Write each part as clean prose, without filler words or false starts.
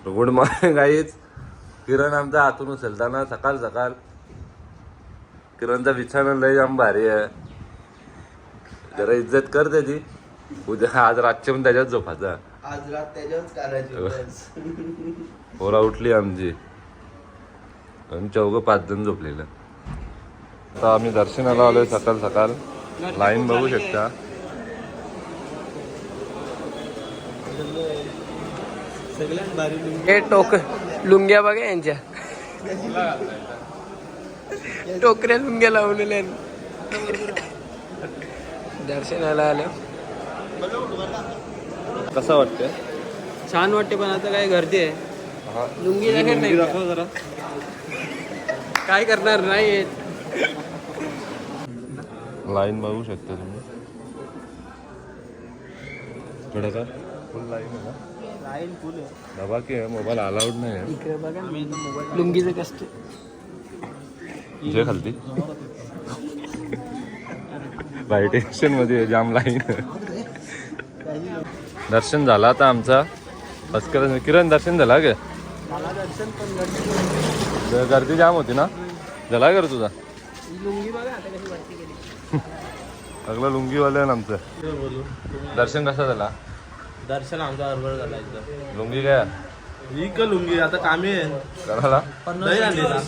Good morning guys. किरण आमचा हातून उचलताना सकाळ सकाळ. किरणचा बिछाना लय जाम भारी आहे. जरा इज्जत कर त्याची. उद्या आज रातच्या पण त्याच्याच झोपायचा. आज रात त्याच्याच करायची. पोरा उठली आमची. आम्ही 4-5 जण झोपलेलं. आता आम्ही दर्शनाला आलोय सकाळ सकाळ. लाईन बघू शकता. हे टोक लुंग्या बघा यांच्या. टोकऱ्या लुंग्या लावलेल्या दर्शनाला आलं. कसं वाटतंय? छान वाटते पण आता काय गर्दी आहे. लुंगी दाखव जरा. काय करणार नाही. लाईन बघू शकता तुम्ही. कडे का फुल लाईन आहे ना. लाईन फुल आहे. बाबा की मोबाईल अलाउड नाही आहे. इकडे बघा लुंगीचं कष्ट. जे खालती बाय टेन्शन मध्ये जाम लाईन. दर्शन झालं आता आमचा. किरण दर्शन झाला ग. गर्दी जाम होती ना. झाला कर तुझा. लुंगी बघा आता कशी वरती गेली. सगळं लुंगीवाले आहे आमचं. दर्शन कसं झाला? दर्शन आमचा बरोबर झाला एकदम. लुंगी काय ही का लुंगी आता कामी आहे करायला. दही अंडीला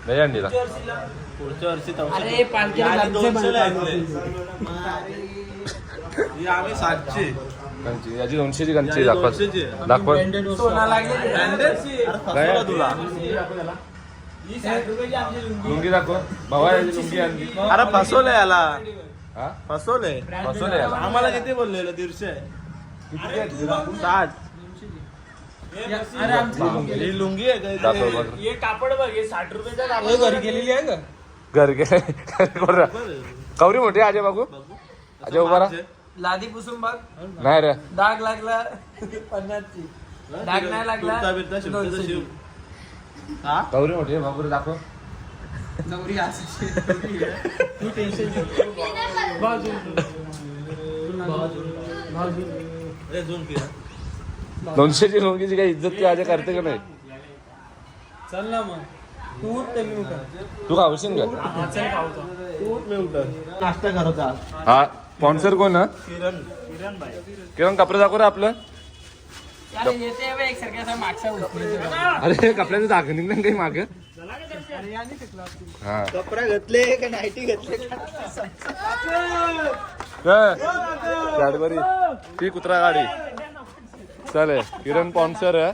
नाही अंडीला. पुढच्या वर्षी अरे ही आम्ही 700 कंची याची 200ची कंची दाखवा. काय तुला लुंगी दाखव बाबा. याची लुंगी आणली. अरे फसवलंय याला. हा फसवलंय याला. आम्हाला किती बोललेलं 150. 60. ही लुंगी आहे दाखव का? बघ. हे कापड बघ. हे 60 रुपयाचा कापड घरी गेलेली आहे का. घर गेले कवरी मोठी आजे बघू. आजे उभा राहा. लादी पुसून बघ. नाही रे. डाग लागला 50ची. डाग नाही लागला कुर्ता बिर्ता शिवण्याचं शिव. हा कवरी मोठी आहे बाबू दाखव. नवरी असं तू टेन्शन ए झूम किया. 200ची लुंगीची काही इज्जत ती आजे करते का नाही. चल ना मग तू उठ ते मी उठा. तू खावशील का. चल खावतो. तू मी उठत नाश्ता करत हा स्पॉन्सर कोण ना. किरण भाई. किरण कपडे दाखव रे आपलं. अरे येते बे एकसारखे असं मागचा उचलून. अरे कपड्याचं दाखव निघलं काही माग. हा कपडा घेतले का नाईटी घेतले. कॅडबरी ती कुत्रा गाडी. चालेल किरण स्पॉन्सर आहे.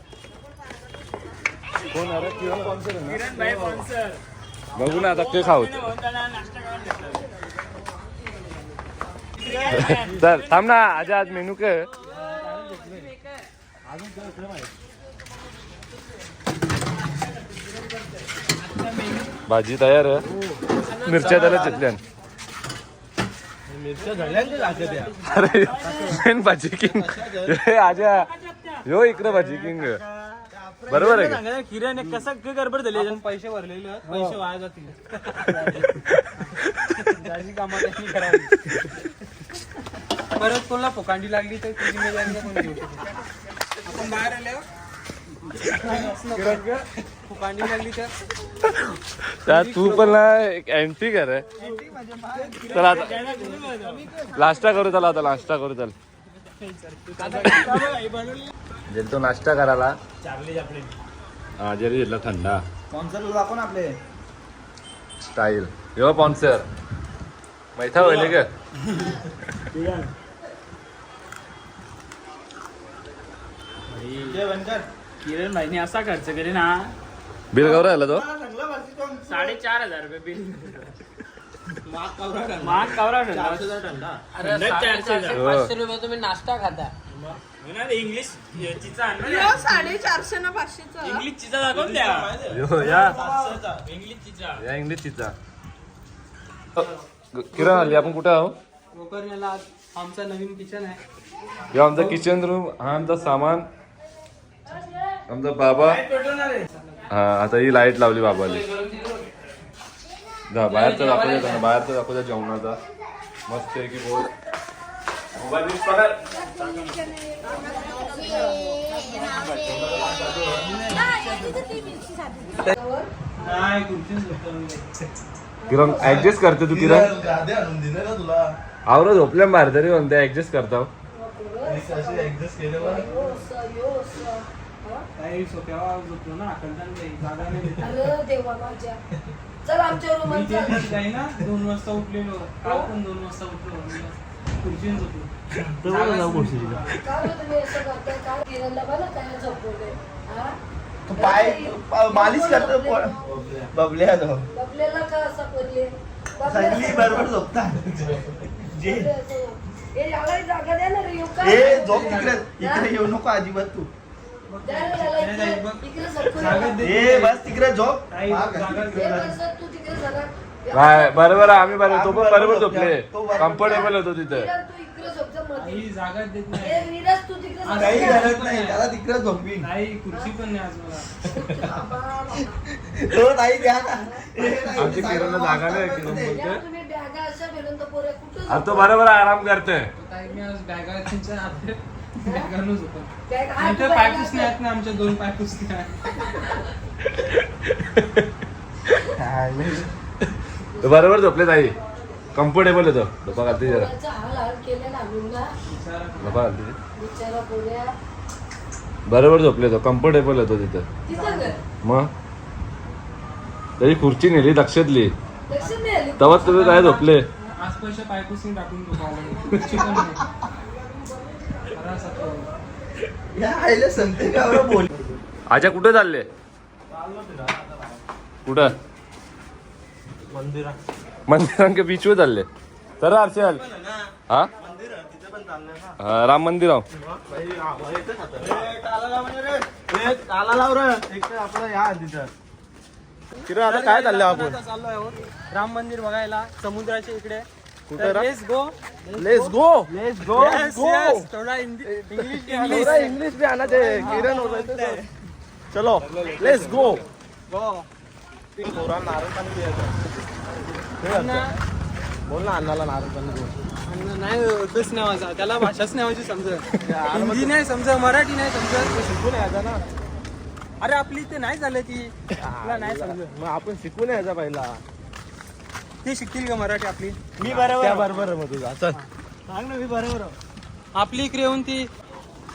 कोण अरे किरण स्पॉन्सर आहे ना. बघू ना आता ते खाऊ. चल थांब ना. आज मेनू काय. भाजी तयार आहे. मिरच्या त्याला चितल्या. मिरच्या झाल्या लागत या. अरे मेन भाजी किंग. आजा यो इकडे भाजी किंग. बरोबर आहे का. किरण कसं काय गडबड झाली. पैसे भरलेले पैसे वाया जातील. कामात करावी. परत कोणाला पोकांडी लागली तर तुझी कोण घेऊ शकतो. आपण बाहेर आलो. पोकांडी लागली तर तू पण ना एक एंट्री कर. चला आता नाश्ता करू. चला आता नाश्ता करू. चल तो नाश्ता करायला. हा जरी घेतला थंडा. स्पॉन्सर दाखव आपले स्टाईल यो स्पॉन्सर मैथा होईल का. किरण भाईने असा खर्च केले ना. बिल कवर आला तो. 4,500 रुपये बिल. महाग कवरा थंडा. 400-500 रुपये तुम्ही नाश्ता खाता. इंग्लिश चिचा 450 ना 500. इंग्लिश चिचा दाखवून द्या. इंग्लिश चिचा. या इंग्लिश चिचा. किरण आली. आपण कुठे आहो. गोकर्णला आमचा नवीन किचन आहे. हे आमचा किचन रूम. हा आमचा सामान. आमचा बाबा. हा आता ही लाईट लावली बाबाने. बाहेरचा दाखवता. बाहेरचा दाखवता जेवणाचा मस्त आहे की बहुत. मोबाईल नाही खुर्चीच झोपतो. किरण ऍडजस्ट करते तू किरण गादी आणून दिले ना तुला. आवरा झोपल्या बाहेर तरी म्हणते ऍडजस्ट करता मी कशी ऍडजस्ट केलं बा. काही सोप्यावर झोपलो ना अकलतान काही जागा नाही भेटत. अरे देवा माझ्या चल आमच्या मी रूमात त्या चल. दिवशी काही ना 2 वाजता उठलेलो. काल पण 2 वाजता उठलो. खुर्चीन झोपलो. जागाच नाही. का बरं तुम्ही असं करताय? काय किरणला बघा काय झोपवलंय हा? तू पाय मालिश करतो बबल्या तो. बबलेला का असं बोलले सगळी बरोबर झोपता. जे ए याला जागा द्या ना रे येऊ का? ए झोप तिकडे इकडे येऊ नको अजिबात तू. द्या रे याला इकडे झोपू जागा नका. दे. ए बस तिकडे झोप. काही हा, जागा तिकडे ए, जा. बस तू तिकडे जागा. काय बरोबर आहे, आम्ही बरोबर तो पण आम्ही बरोबर बरोबर झोपले तो बरोबर. कम्फर्टेबल होतो तिथे विराज, तू इकडे झोप जा मध्ये. काही जागाच देत नाही. ए विराज तू तिकडे झोप काही जा. गरज नाही त्याला तिकडे झोपवीन. काही खुर्ची पण नाही आज मला. बाबा, बाबा. तो नाही द्या ना. ए, नाही, आमची किरणला जागा नाही, किरण नाही. बोलते. या तुम्ही बॅगा अशा ठेवून तर पोरं कुठं अरे तो बरोबर आराम करते. काही मी आज बॅगा त्यांच्या हातात बॅगानं झोपत. बॅग हा, आमच्या तू पाय बॅगा पुसणे आहेत ना, आमच्या 2 पाय पुसणे आहेत. तो बरोबर झोपले ताई कम्फर्टेबल होतो झोपा घालते जरा पोराचा हाल हाल केले ना मुलगा झोपा घालते बिचारा पोऱ्या बरोबर झोपले तो कम्फर्टेबल होतो तिथं तिथं घर मग तरी खुर्ची नेली लक्षातली लक्ष नाही आली तेव्हा तुम्ही काय झोपले आसपासच्या पाय पुसणे टाकून झोपावं. खुर्ची पण नाही. खरा सत्य. या आईला संते का बरं बोल. आजा कुठे चालले कुठं मंदिरां के बीच वर चालले तर अर्षल हा हा, राम मंदिर आहो ताला लाव रे. एक तर आपलं या तिथं. किरण आता काय चाललंय आपण? आता चाललो आहोत राम मंदिर बघायला समुद्राच्या इकडे. कुठे रा- let's go. Let's go. Let's go. थोडा इंग्लिश इंग्लिश भी आना चाहिए. किरण हो रहे चलो लेट्स गो. पोरा नारळ पाणी प्यायचं. बोल ना अण्णाला नारळ पाणी दे. नाही अभ्यास नाही वाचा त्याला भाषाच नाही वाची समजत. हिंदी नाही समजत मराठी नाही समजत. शिकून यायचा ना. अरे आपली ते नाही झालं ती आपला नाही समजत. मग आपण शिकून यायचा पहिला. ते शिकतील का मराठी आपली. मी बरोबर बरोबर मग तुझा चल सांग ना मी बरोबर आपली इकडे येऊन ती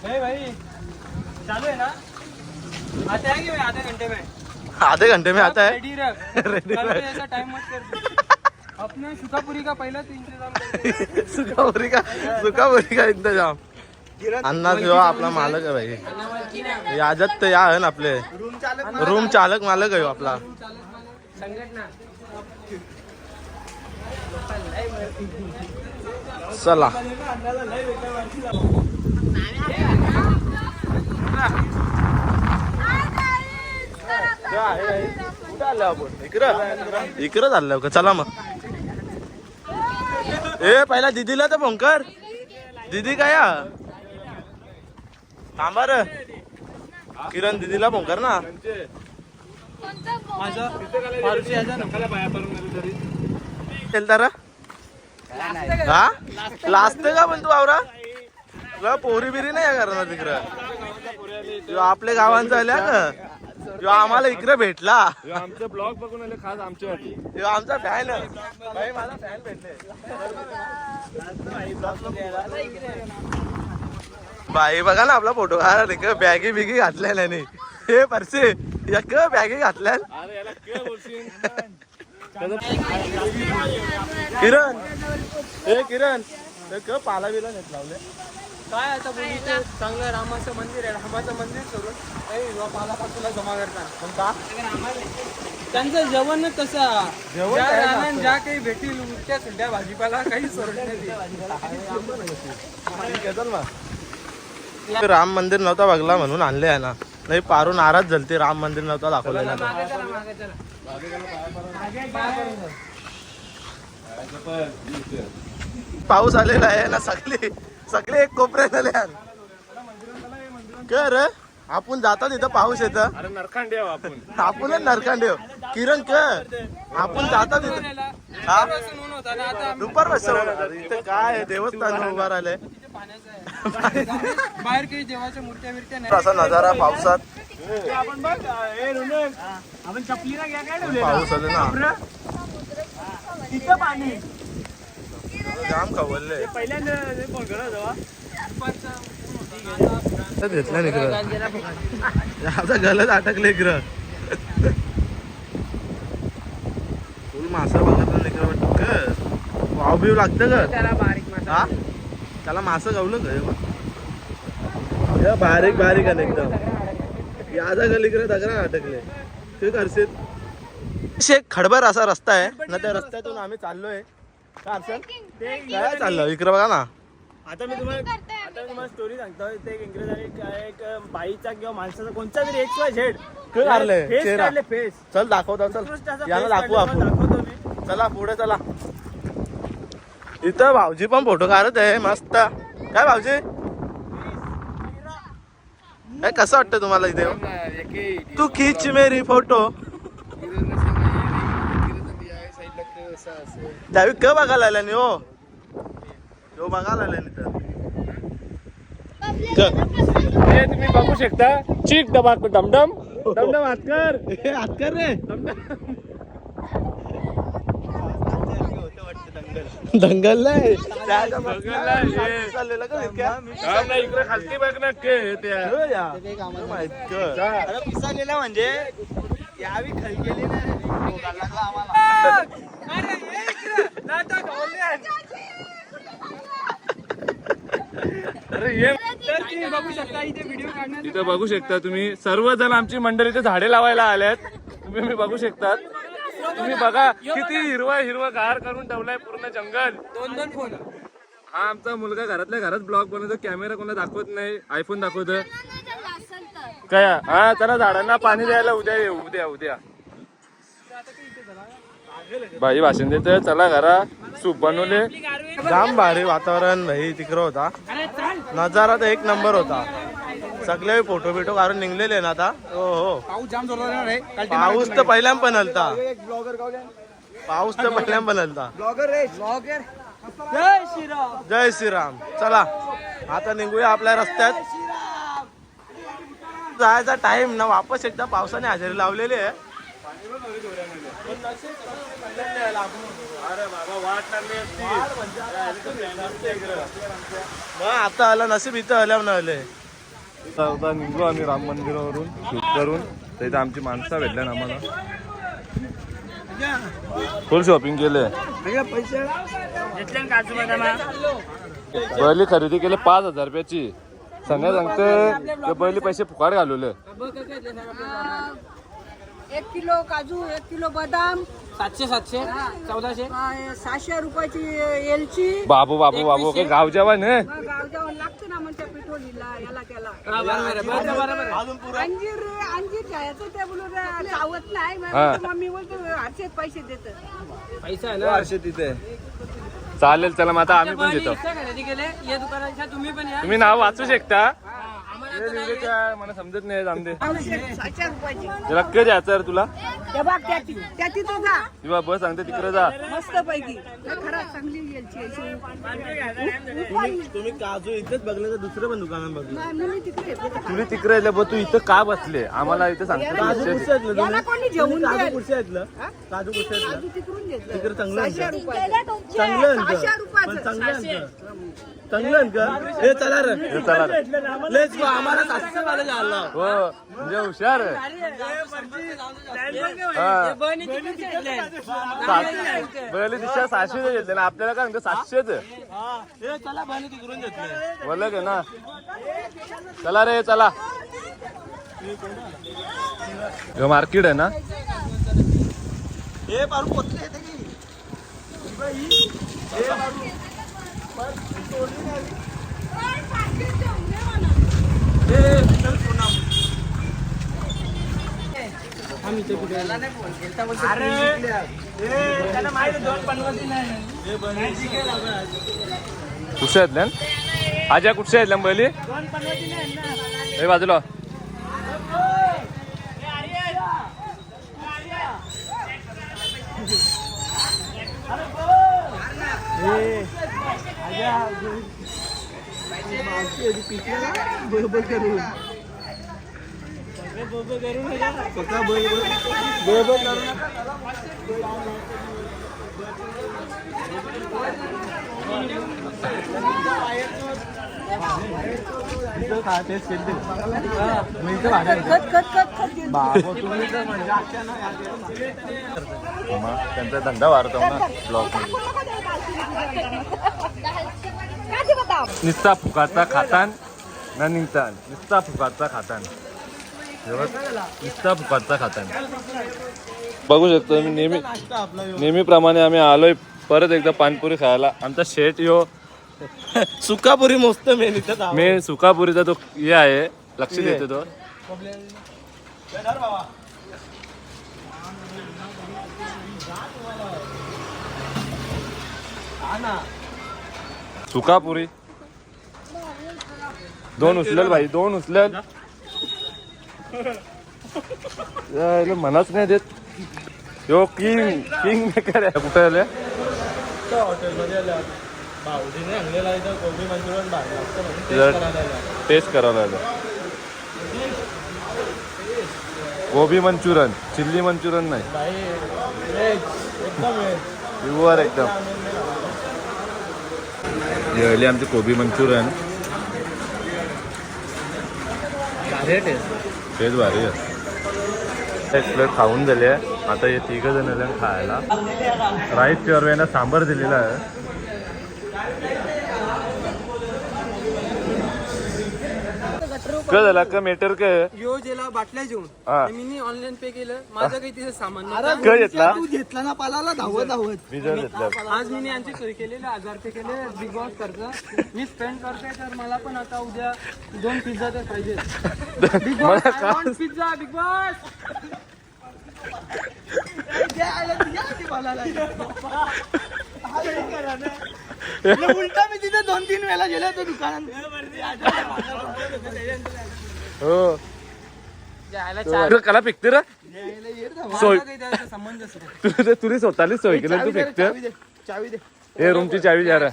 हे भाई चालू आहे ना आता आहे की भाई आधे घंटे में आधे घंटे में आता है. रेडी रख Ready कल रख. पे ऐसा टाइम मत कर अपने सुखापुरी का पहला तो इंतजाम कर सुखापुरी का इंतजाम. अण्णा जो आपला मालक आहे भाई याजत तर या आहे ना आपले रूम चालक मालक आहे हो आपला. संघटना चला कुठं आलो आपण इकडं चाललो का चला मग. ए पहिला दिदीला तर फोन कर. दीदी काय या थांबा रे. किरण दीदीला फोन कर ना. माझा मारुती याचा नकाला पाया पडून तरी केलता हा लास्ट का पण तू आवरा तुला पोरी बिरी नाही या करणार तिकडं. आपल्या गावांचा आल्या का तो आम्हाला इकडे भेटला. आमचे ब्लॉग बघून आले खास आमच्यासाठी तो आमचा फॅन भाई मला फॅन भेटले. बाई बघा ना आपला फोटो काढा बॅगी बिगी घातल्या नाही. हे परसे एक बॅगी घातल्या. किरण हे किरण ते पाला बिला घेत लावले. काय आता बोलू चांगलं रामाचं मंदिर आहे रामाचं मंदिर सोडून काही पालापासूला जमा करतात. पण का त्यांचं जेवण तसा जेवण ज्या काय रानात असतं? ज्या काही भेटील उठ्या सुट्या भाजीपाला काही सोडत नाही. राम मंदिर नव्हता बघला म्हणून आणले आहे ना. नाही पारू नाराज झालते राम मंदिर नव्हता दाखवलेला तर. मागे चला, मागे चला. पाऊस आलेला आहे ना सगळे एक कोपऱ्यात आले कर आपण जातो तिथं पाऊस येतं. अरे नरखांडे आपण आपणच नरकांडेव किरण कर आपण जातो तिथं. हा दुपारपासून ऊन होता ना, आता आम्ही दुपार इथं काय आहे, देवस्थान उभा राहिले. तिथे पाण्याचं आहे. बाहेर काही देवाच्या मूर्त्या बिर्त्या नाही. असा नजारा पावसात आपण चपलीला घ्या काय पाऊस आला ना तिथं पाणी जाम खवललंय पहिल्यांदा घेतलं निकर आता गलत अटकले इकडं फुल मासा बघितलं निकर वाटत वाव बिव लागतं ग हा त्याला मासं गावलं ग बारीक बारीक आहे एकदम यादा गलीकडे दगडा अटकले ते करशील एक खडबर असा रस्ता आहे ना त्या रस्त्यातून आम्ही चाललोय काय काय चाललं इकडे बघा ना आता मी तुम्हाला स्टोरी सांगतो ते एक इंग्रजाने एक बाईचा किंवा माणसाचा कोणता तरी XYZ काढलंय फेस चेहरा. काढले फेस चल दाखवतो चल याला दाखवू आपण दाखवतो मी चला पुढे चला इथं भाऊजी पण फोटो काढत आहे मस्त काय भाऊजी काय कसं वाटतं तुम्हाला इथे तू खीच मेरी फोटो त्यावेळी क बघायला आल्या नि हो तो बघायला आल्या तर हे तुम्ही बघू शकता चीक दबाक दमदम दमदम हातकर हातकर रे दंगल नाही चाललेलं का इकडे खालती बघ ना पिसालेला म्हणजे यावी खाली गेली इथं बघू शकता तुम्ही सर्वजण आमची मंडळीचे झाडे लावायला आल्यात तुम्ही बघू शकता तुम्ही बघा किती हिरवा गार करून ठेवलाय पूर्ण जंगल दोन फोन हा आमचा मुलगा घरातल्या घरात ब्लॉग बनवतो कॅमेरा कोणाला दाखवत नाही आयफोन दाखवतो काय हा चला झाडांना पाणी द्यायला उद्या येऊ उद्या बाई भाषण देतोय चला घरा सूप बनवले जाम भारी वातावरण भाई तिकडं होता नजारा तर एक नंबर होता सगळे फोटो बिटो काढून निघलेले ना आता हो हो पाऊस जाम जोरदार आहे पाऊस तर पहिल्यां पण हलता पाऊस तर पहिल्यां पण हलता जय श्रीराम जय श्रीराम चला आता निघूया आपल्या रस्त्यात जायचा टाइम ना वापस एकदा पावसाने हजेरी लावलेली आहे आता आला नसीब इथं आल्यावर आले आता निघलो आम्ही राम मंदिरावरून शूट करून तर इथं आमची माणसं भेटल्या ना आम्हाला फुल शॉपिंग केले पहिली खरेदी केली 5,000 रुपयाची संध्या सांगते पहिली पैसे फुकाट घालवले 1 किलो काजू 1 किलो बदाम 700 1400 600 रुपयाची एलची बाबू काही गाव जेवण आहे गाव जेवण लागतं ना म्हणते पिठोलीला याला त्याला बरोबर अंजीर घ्यायचं ते बोलून चावत नाही हा. मम्मी बोलतो हरशेत पैसे देत पैसा आहे ना तिथे चालेल चला मग आता आम्ही पण देतो खरेदी केले या दुकानाच्या तुम्ही पण या तुम्ही नाव वाचू शकता मला समजत नाही जामदे 600 रुपयाची त्याला कधी द्यायचं रे तुला ते बघ त्याची तो जा किंवा बस सांगते तिकडे जा मस्त पैकी खरंच चांगली एलची तुम्ही काजू इथेच बघले तर दुसरं पण दुकानात बघलं मी तिकडे तुला तिकडे येले तू इथं का बसले आम्हाला इथे काजू सांगते कुठचे आहेत याला कोणी जेवून काजू द्याल? कुठचे आहेत काजू कुठचे आहेत काजू तिकडून घेतलं तिकडे चांगलं आहे 600 का? रुपयाचं चांगलं आहे का? 600 रुपयाचं. पण चांगलं आहे का? चांगलं आहे का हे चला रे चला लेट्स गो आम्हाला 700 वाला झाला हो म्हणजे हुशार आहे. हा. पहिली दिशा 600 घेतले ना आपल्याला काय म्हणतो 700च हे चला बाणी तिकडून घेतले बोललं का ना चला रे चला मार्केट आहे ना हे बारू पोचले येते की हे बारू कुठे आहेत आज्या कुठे आहेत पहिली हे बाजूला त्यांचा धंदा वाढतो ना ब्लॉग निस्ता फुकाचा खातान ना निघतान निस्ता फुकाचा खातान निस्ता फुकाचा खातान बघू शकतो मी नेहमीप्रमाणे आम्ही आलोय परत एकदा पानपुरी खायला. आमचा शेट यो सुकापुरी मस्त मेन इथं मी सुकापुरीचा तो हे आहे लक्ष देतो तो सुकापुरी दोन उचलेल भाई दोन उचलेल मनाच नाही देत यो किंग किंग मेकर आहे कुठे आले टेस्ट करायला आलं गोबी मंचुरन चिल्ली मंचुरन नाही प्युअर एकदम जेवली आमची कोबी मंचुरन तेच भारी आहे. एक प्लेट खाऊन झाली आहे. आता हे तिघ जण आले खायला. राईस चोरव्यानं सांबर दिलेला आहे. काय झाला का मेटर काय यो जेला बाटल्या जेवून हा. मी ऑनलाईन पे केलं माझं काही तिथे सामान काय घेतला तू घेतला ना पालाला धावत विजय घेतला आज मी यांची सोय केलेली 1000 रुपये केले बिग बॉस करतं मी स्पेंड करतोय तर मला पण आता उद्या 2 पिझ्झा तर पाहिजे big boss pizza big boss उलटा मी तिथे 2-3 वेळा गेलो होतो दुकानात हो कला फेकते रे सोय संबंध असतो तुला स्वतःला सोय केली तू फेकते चावी दे हे रूमची चावी द्या रे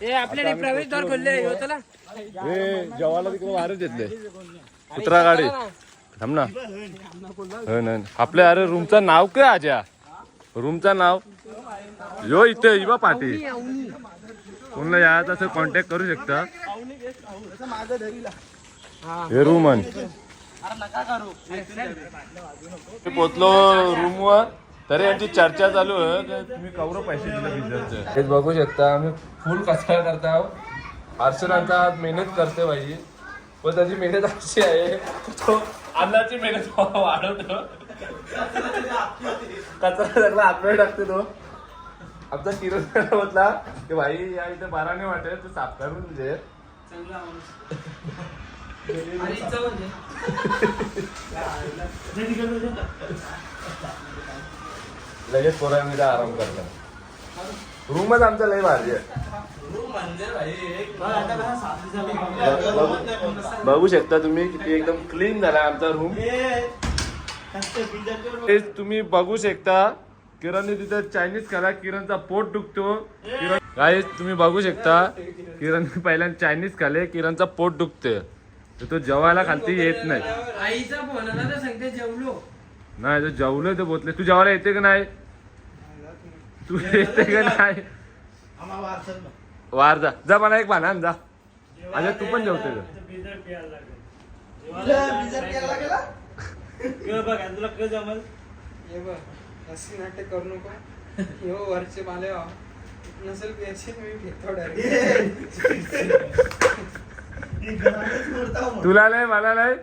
ए आपल्याला प्रवेशद्वार खोलले हो चला हे जेवायला तिकडे बाहेरच घेतले कुत्रा गाडी थांब ना हो ना आपल्या अरे रूमचं नाव काय आज्या रूमचं नाव यो इथे इवा पाटी कोणला या तसं कॉन्टॅक्ट करू शकता हे रूम पोचलो रूम वर तरी यांची चर्चा चालू आहे की तुम्ही कवरं पैसे दिले बिझनेसचे हेच बघू शकता आम्ही फुल कचरा करता अर्चनाचा आज मेहनत करते पाहिजे पण त्याची मेहनत अशी आहे तो अन्नाची मेहनत वाढवतो कचरा सगळा आतमध्ये टाकते तो आमचा किरण म्हटला की भाई या इथे बारा नाही वाटेल तू साफ करून दे लगेच पोरांमध्ये आराम करतात रूमच आमचा लय भारी आहे बघू शकता तुम्ही किती एकदम क्लीन झाला आमचा रूम तुम्ही बघू शकता किरणने तिथं चायनीज खाला किरणचा पोट दुखतो किरण काय तुम्ही बघू शकता किरणने पहिल्यांदा चायनीज खाले किरणचा पोट दुखते तो जेवायला खालती येत नाही आईचा फोन आला तर सांगते जेवलो नाही तो जेवलोय तो बोलले तू जेवायला येते का नाही तू येते का नाही वार जा जा मला एक बाना जा अजय तू पण जेवते अशी नाटक करू नको हो वरचे माले नसेल प्यायचे मी फेकतो तुला नाही मला नाही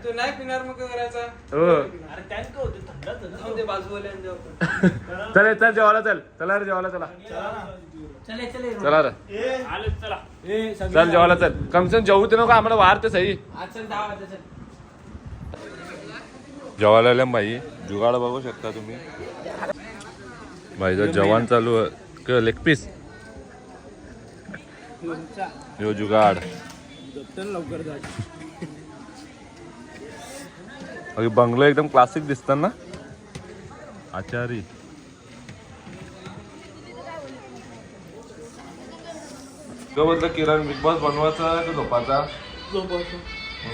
तू नाही पिणार मग काय करायचा हो ते बाजूवाले चल चल जेवायला चल चला रे जेवायला चला चला रे चल जेवायला चल कमसन जेवू ते नको आम्हाला वारते सही जेवायला आल्या बाई जुगाड बघू शकता तुम्ही बाईचा जवान चालू आहे लेग पीस यो जुगाड बंगलो एकदम क्लासिक दिसतात ना आचारी तो बोलतो किरण बिग बॉस बनवायचा का झोपाचा झोपायचं.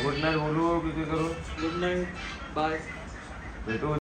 गुड नाईट बोलू किती करू गुड नाईट बाय. भेटू